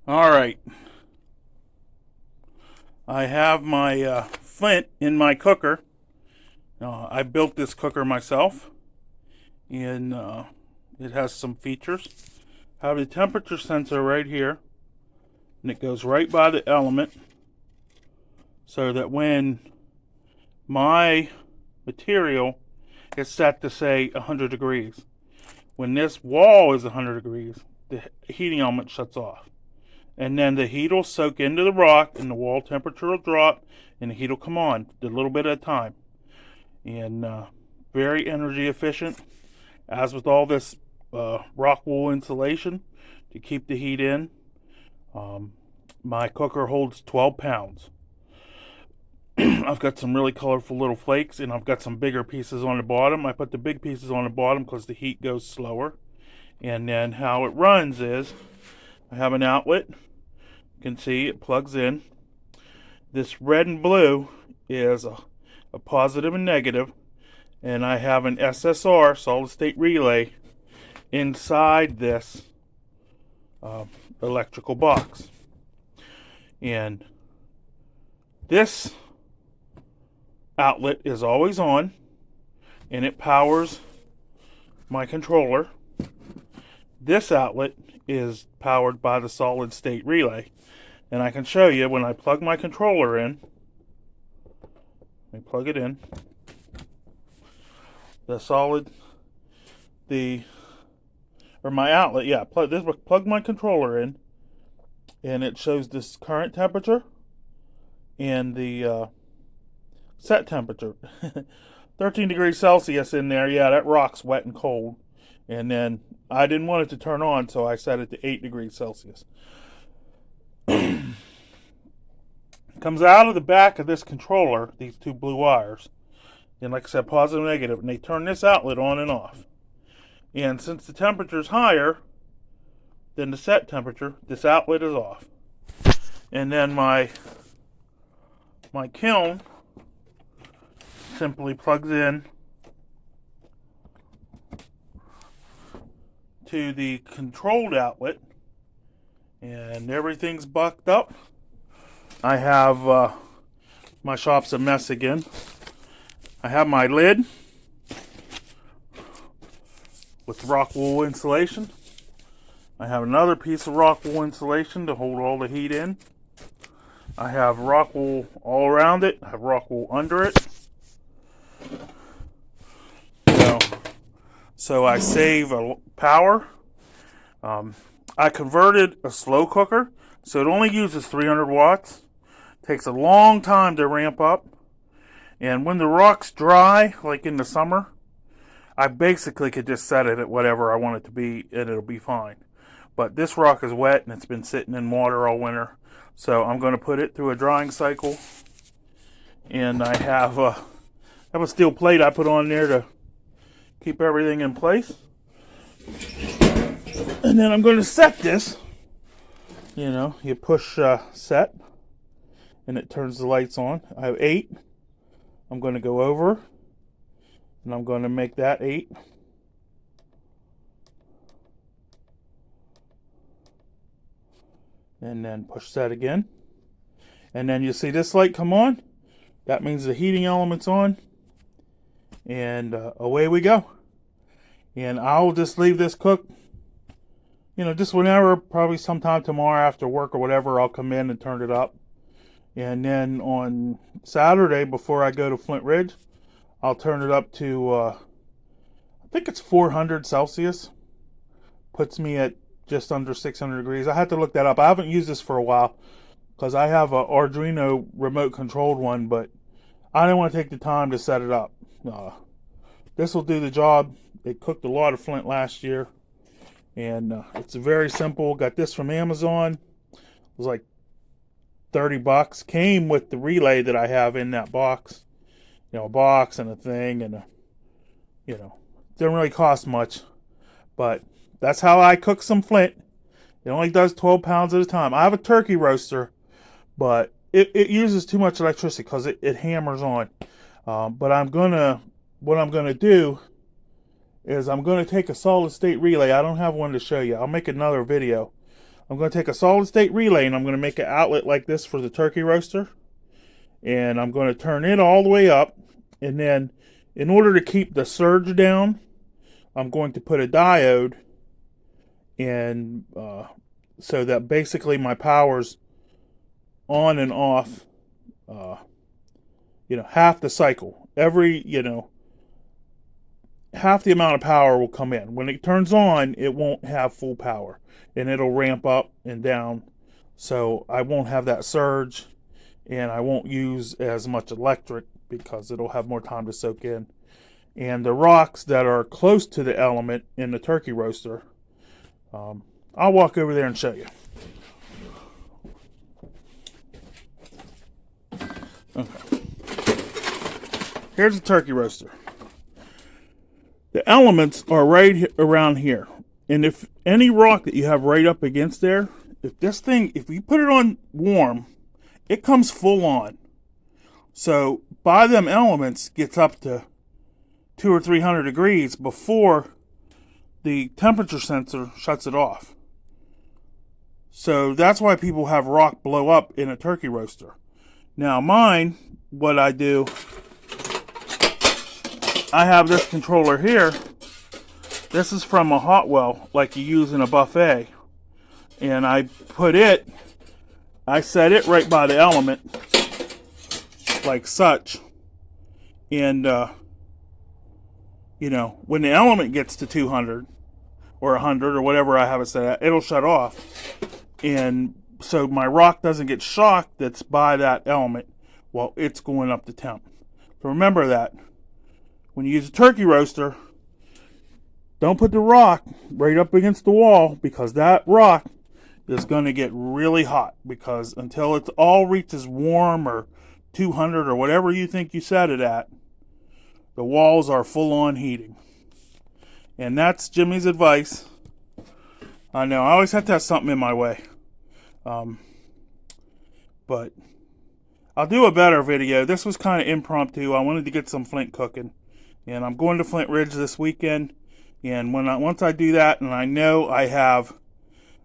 Alright, I have my flint in my cooker. I built this cooker myself, and it has some features. I have the temperature sensor right here, and it goes right by the element, so that when my material is set to say 100 degrees, when this wall is 100 degrees, the heating element shuts off. And then the heat will soak into the rock, and the wall temperature will drop, and the heat will come on a little bit at a time. And very energy efficient, as with all this rock wool insulation to keep the heat in. My cooker holds 12 pounds. I've got some really colorful little flakes, and I've got some bigger pieces on the bottom. I put the big pieces on the bottom because the heat goes slower. And then how it runs is, I have an outlet. You can see it plugs in. This red and blue is a positive and negative, and I have an SSR, solid state relay, inside this electrical box. And this outlet is always on, and it powers my controller. This outlet is powered by the solid state relay, and I can show you when I plug my controller in. Let me plug it in. My outlet, yeah, plug my controller in, and it shows this current temperature and the set temperature. 13 degrees Celsius in there. Yeah, that rock's wet and cold. And then I didn't want it to turn on, so I set it to 8 degrees Celsius. Comes out of the back of this controller, these two blue wires. And like I said, positive and negative, and they turn this outlet on and off. And since the temperature is higher than the set temperature, this outlet is off. And then my kiln simply plugs in to the controlled outlet, and everything's bucked up. I have my shop's a mess again. I have my lid with rock wool insulation. I have another piece of rock wool insulation to hold all the heat in. I have rock wool all around it. I have rock wool under it. So I save power. I converted a slow cooker, so it only uses 300 watts. Takes a long time to ramp up. And when the rock's dry, like in the summer, I basically could just set it at whatever I want it to be, and it'll be fine. But this rock is wet, and it's been sitting in water all winter. So I'm going to put it through a drying cycle. And I have a steel plate I put on there to keep everything in place. And then I'm going to set this. You know, you push set, and it turns the lights on. I have 8. I'm going to go over, and I'm going to make that 8. And then push set again. And then you see this light come on. That means the heating element's on. And away we go. And I'll just leave this cook, you know, just whenever, probably sometime tomorrow after work or whatever, I'll come in and turn it up. And then on Saturday, before I go to Flint Ridge, I'll turn it up to, I think it's 400 Celsius. Puts me at just under 600 degrees. I had to look that up. I haven't used this for a while because I have a Arduino remote controlled one, but I didn't want to take the time to set it up. This will do the job. It cooked a lot of flint last year, and it's very simple. Got this from Amazon. It was like $30. Came with the relay that I have in that box. You know, a box and a thing, and you know, didn't really cost much, but that's how I cook some flint. It only does 12 pounds at a time. I have a turkey roaster, but it uses too much electricity because it hammers on. But what I'm gonna do is I'm gonna take a solid state relay. I don't have one to show you. I'll make another video I'm going to take a solid state relay and I'm going to make an outlet like this for the turkey roaster. And I'm going to turn it all the way up. And then in order to keep the surge down, I'm going to put a diode in so that basically my power's on and off, half the cycle. Every, half the amount of power will come in. When it turns on, it won't have full power. And it'll ramp up and down. So I won't have that surge. And I won't use as much electric because it'll have more time to soak in. And the rocks that are close to the element in the turkey roaster, I'll walk over there and show you. Okay. Here's the turkey roaster. The elements are right around here. And if any rock that you have right up against there, if you put it on warm, it comes full on. So by them elements gets up to 200 or 300 degrees before the temperature sensor shuts it off. So that's why people have rock blow up in a turkey roaster. Now mine, what I do, I have this controller here. This is from a hot well like you use in a buffet. And I set it right by the element like such. And, when the element gets to 200 or 100 or whatever I have it set at, it'll shut off. And so my rock doesn't get shocked that's by that element while it's going up the temp. So remember that. When you use a turkey roaster, don't put the rock right up against the wall because that rock is going to get really hot because until it all reaches warm or 200 or whatever you think you set it at, the walls are full on heating. And that's Jimmy's advice. I know, I always have to have something in my way. But I'll do a better video. This was kind of impromptu. I wanted to get some flint cooking. And I'm going to Flint Ridge this weekend. And once I do that and I know I have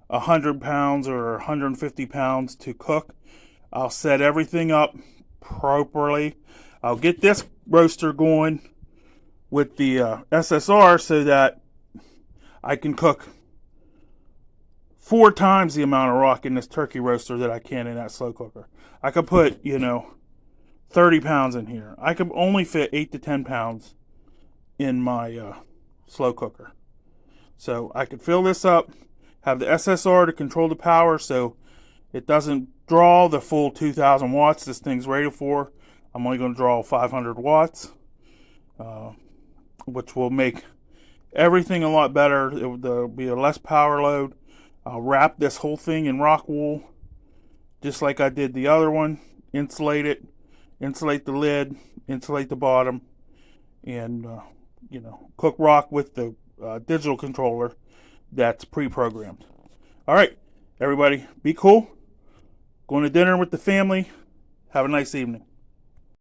100 pounds or 150 pounds to cook, I'll set everything up properly. I'll get this roaster going with the SSR so that I can cook 4 times the amount of rock in this turkey roaster that I can in that slow cooker. I could put, 30 pounds in here. I could only fit 8 to 10 pounds in my slow cooker. So I could fill this up, have the SSR to control the power so it doesn't draw the full 2,000 watts this thing's rated for. I'm only going to draw 500 watts, which will make everything a lot better. There'll be a less power load. I'll wrap this whole thing in rock wool, just like I did the other one. Insulate it, insulate the lid, insulate the bottom, and cook rock with the digital controller that's pre-programmed. All right, everybody, be cool. Going to dinner with the family. Have a nice evening.